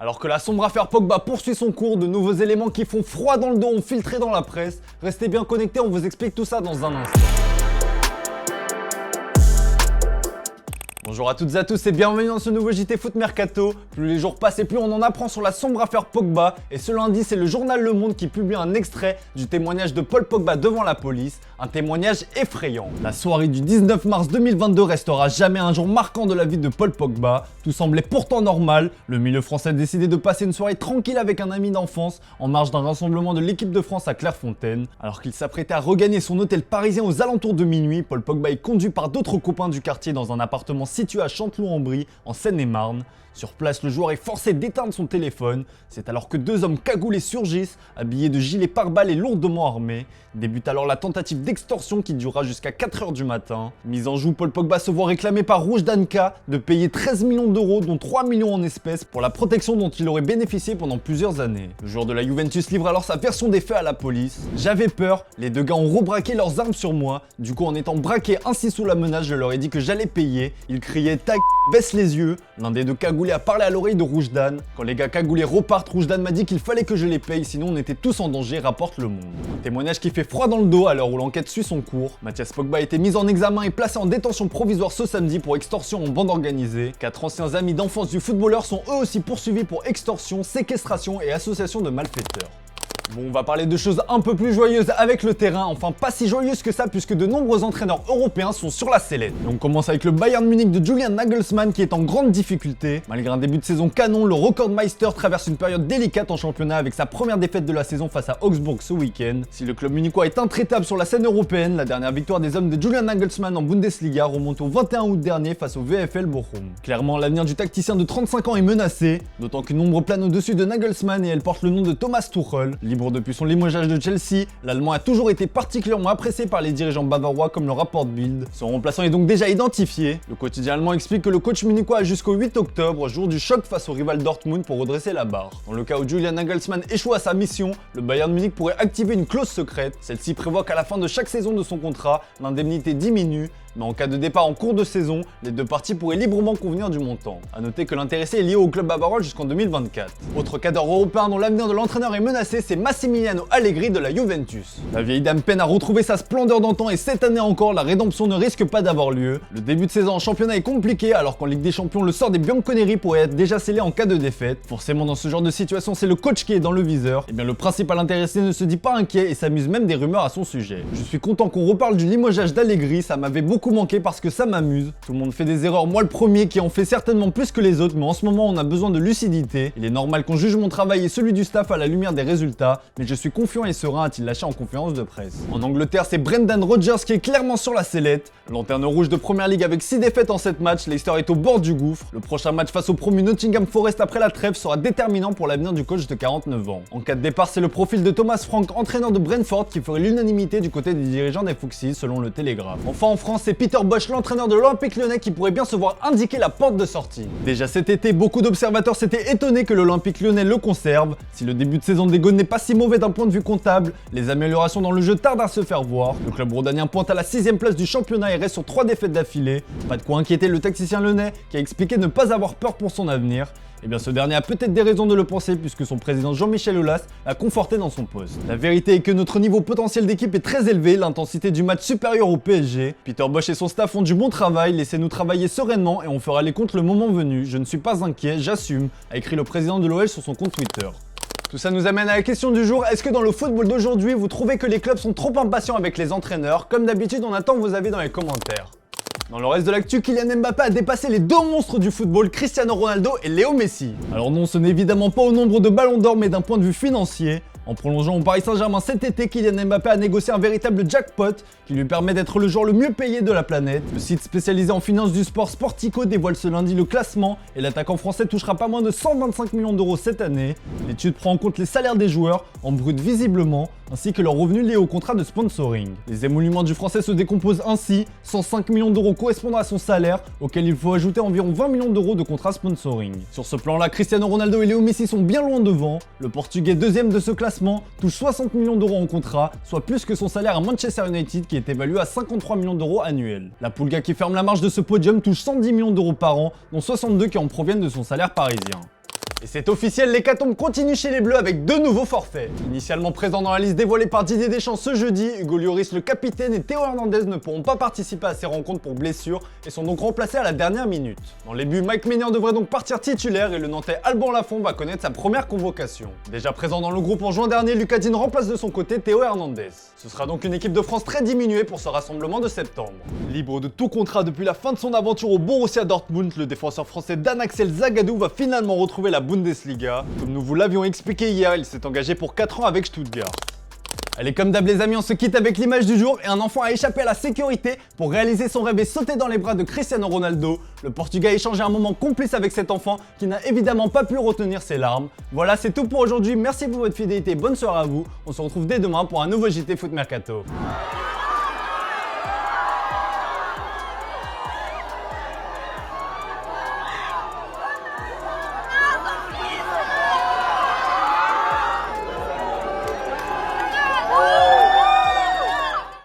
Alors que la sombre affaire Pogba poursuit son cours, de nouveaux éléments qui font froid dans le dos ont filtré dans la presse. Restez bien connectés, on vous explique tout ça dans un instant. Bonjour à toutes et à tous et bienvenue dans ce nouveau JT Foot Mercato. Plus les jours passent et plus on en apprend sur la sombre affaire Pogba. Et ce lundi, c'est le journal Le Monde qui publie un extrait du témoignage de Paul Pogba devant la police. Un témoignage effrayant. La soirée du 19 mars 2022 restera jamais un jour marquant de la vie de Paul Pogba. Tout semblait pourtant normal. Le milieu français a décidé de passer une soirée tranquille avec un ami d'enfance en marge d'un rassemblement de l'équipe de France à Clairefontaine. Alors qu'il s'apprêtait à regagner son hôtel parisien aux alentours de minuit, Paul Pogba est conduit par d'autres copains du quartier dans un appartement situé à Chanteloup-en-Brie, en Seine-et-Marne. Sur place, le joueur est forcé d'éteindre son téléphone. C'est alors que deux hommes cagoulés surgissent, habillés de gilets pare-balles et lourdement armés. Débute alors la tentative d'extorsion qui durera jusqu'à 4 h du matin. Mise en joue, Paul Pogba se voit réclamer par Rouge Danka de payer 13 millions d'euros, dont 3 millions en espèces, pour la protection dont il aurait bénéficié pendant plusieurs années. Le joueur de la Juventus livre alors sa version des faits à la police. J'avais peur, les deux gars ont rebraqué leurs armes sur moi. Du coup, en étant braqué ainsi sous la menace, je leur ai dit que j'allais payer. Ils criaient « Ta baisse les yeux ». L'un des deux cagoulés a parlé à l'oreille de Rouge Dan. Quand les gars cagoulés repartent, Rouge Dan m'a dit qu'il fallait que je les paye, sinon on était tous en danger, rapporte Le Monde. Un témoignage qui fait froid dans le dos à l'heure où l'enquête suit son cours. Mathias Pogba a été mis en examen et placé en détention provisoire ce samedi pour extorsion en bande organisée. 4 anciens amis d'enfance du footballeur sont eux aussi poursuivis pour extorsion, séquestration et association de malfaiteurs. Bon, on va parler de choses un peu plus joyeuses avec le terrain, enfin pas si joyeuses que ça puisque de nombreux entraîneurs européens sont sur la sellette. Et on commence avec le Bayern Munich de Julian Nagelsmann qui est en grande difficulté. Malgré un début de saison canon, le Rekordmeister traverse une période délicate en championnat avec sa première défaite de la saison face à Augsbourg ce week-end. Si le club munichois est intraitable sur la scène européenne, la dernière victoire des hommes de Julian Nagelsmann en Bundesliga remonte au 21 août dernier face au VfL Bochum. Clairement, l'avenir du tacticien de 35 ans est menacé, d'autant qu'une ombre plane au-dessus de Nagelsmann et elle porte le nom de Thomas Tuchel. Libre depuis son limogeage de Chelsea, l'Allemand a toujours été particulièrement apprécié par les dirigeants bavarois comme le rapporte Bild. Son remplaçant est donc déjà identifié. Le quotidien allemand explique que le coach munichois a jusqu'au 8 octobre, jour du choc face au rival Dortmund, pour redresser la barre. Dans le cas où Julian Nagelsmann échoue à sa mission, le Bayern Munich pourrait activer une clause secrète. Celle-ci prévoit qu'à la fin de chaque saison de son contrat, l'indemnité diminue. Mais en cas de départ en cours de saison, les deux parties pourraient librement convenir du montant. A noter que l'intéressé est lié au club bavarois jusqu'en 2024. Autre cadre européen dont l'avenir de l'entraîneur est menacé, c'est Massimiliano Allegri de la Juventus. La vieille dame peine à retrouver sa splendeur d'antan et cette année encore, la rédemption ne risque pas d'avoir lieu. Le début de saison en championnat est compliqué alors qu'en Ligue des Champions, le sort des Bianconeri pourrait être déjà scellé en cas de défaite. Forcément, dans ce genre de situation, c'est le coach qui est dans le viseur. Et bien le principal intéressé ne se dit pas inquiet et s'amuse même des rumeurs à son sujet. Je suis content qu'on reparle du limogeage d'Allegri, ça m'avait beaucoup manqué parce que ça m'amuse. Tout le monde fait des erreurs, moi le premier qui en fait certainement plus que les autres, mais en ce moment on a besoin de lucidité. Il est normal qu'on juge mon travail et celui du staff à la lumière des résultats, mais je suis confiant et serein, a-t-il lâché en conférence de presse. En Angleterre, c'est Brendan Rodgers qui est clairement sur la sellette. Lanterne rouge de Première Ligue avec 6 défaites en 7 matchs, Leicester est au bord du gouffre. Le prochain match face au promu Nottingham Forest après la trêve sera déterminant pour l'avenir du coach de 49 ans. En cas de départ, c'est le profil de Thomas Frank, entraîneur de Brentford, qui ferait l'unanimité du côté des dirigeants des Foxes selon le Télégraphe. Enfin en France, c'est Peter Bosz, l'entraîneur de l'Olympique Lyonnais qui pourrait bien se voir indiquer la porte de sortie. Déjà cet été, beaucoup d'observateurs s'étaient étonnés que l'Olympique Lyonnais le conserve. Si le début de saison des Gaunes n'est pas si mauvais d'un point de vue comptable, les améliorations dans le jeu tardent à se faire voir. Le club rhodanien pointe à la 6ème place du championnat et reste sur 3 défaites d'affilée. Pas de quoi inquiéter le tacticien lyonnais qui a expliqué ne pas avoir peur pour son avenir. Et bien ce dernier a peut-être des raisons de le penser puisque son président Jean-Michel Aulas l'a conforté dans son poste. La vérité est que notre niveau potentiel d'équipe est très élevé, l'intensité du match supérieure au PSG. Peter Bosz et son staff font du bon travail, laissez-nous travailler sereinement et on fera les comptes le moment venu. Je ne suis pas inquiet, j'assume, a écrit le président de l'OL sur son compte Twitter. Tout ça nous amène à la question du jour, est-ce que dans le football d'aujourd'hui, vous trouvez que les clubs sont trop impatients avec les entraîneurs? Comme d'habitude, on attend vos avis dans les commentaires. Dans le reste de l'actu, Kylian Mbappé a dépassé les deux monstres du football, Cristiano Ronaldo et Léo Messi. Alors non, ce n'est évidemment pas au nombre de ballons d'or, mais d'un point de vue financier. En prolongeant au Paris Saint-Germain cet été, Kylian Mbappé a négocié un véritable jackpot qui lui permet d'être le joueur le mieux payé de la planète. Le site spécialisé en finance du sport Sportico dévoile ce lundi le classement et l'attaquant français touchera pas moins de 125 millions d'euros cette année. L'étude prend en compte les salaires des joueurs, en brut visiblement, ainsi que leurs revenus liés au contrat de sponsoring. Les émoluments du français se décomposent ainsi, 105 millions d'euros correspondant à son salaire, auquel il faut ajouter environ 20 millions d'euros de contrat sponsoring. Sur ce plan-là, Cristiano Ronaldo et Léo Messi sont bien loin devant. Le Portugais deuxième de ce classement touche 60 millions d'euros en contrat, soit plus que son salaire à Manchester United qui est évalué à 53 millions d'euros annuels. La Pulga qui ferme la marche de ce podium touche 110 millions d'euros par an, dont 62 qui en proviennent de son salaire parisien. Et c'est officiel, l'hécatombe continue chez les Bleus avec 2 nouveaux forfaits. Initialement présents dans la liste dévoilée par Didier Deschamps ce jeudi, Hugo Lloris le capitaine et Théo Hernandez ne pourront pas participer à ces rencontres pour blessure et sont donc remplacés à la dernière minute. Dans les buts, Mike Maignan devrait donc partir titulaire et le Nantais Alban Lafont va connaître sa première convocation. Déjà présent dans le groupe en juin dernier, Lucas Digne remplace de son côté Théo Hernandez. Ce sera donc une équipe de France très diminuée pour ce rassemblement de septembre. Libre de tout contrat depuis la fin de son aventure au Borussia Dortmund, le défenseur français Dan Axel Zagadou va finalement retrouver la Bundesliga. Comme nous vous l'avions expliqué hier, il s'est engagé pour 4 ans avec Stuttgart. Allez, comme d'hab les amis, on se quitte avec l'image du jour et un enfant a échappé à la sécurité pour réaliser son rêve et sauter dans les bras de Cristiano Ronaldo. Le Portugais a échangé un moment complice avec cet enfant qui n'a évidemment pas pu retenir ses larmes. Voilà, c'est tout pour aujourd'hui, merci pour votre fidélité, bonne soirée à vous. On se retrouve dès demain pour un nouveau JT Foot Mercato.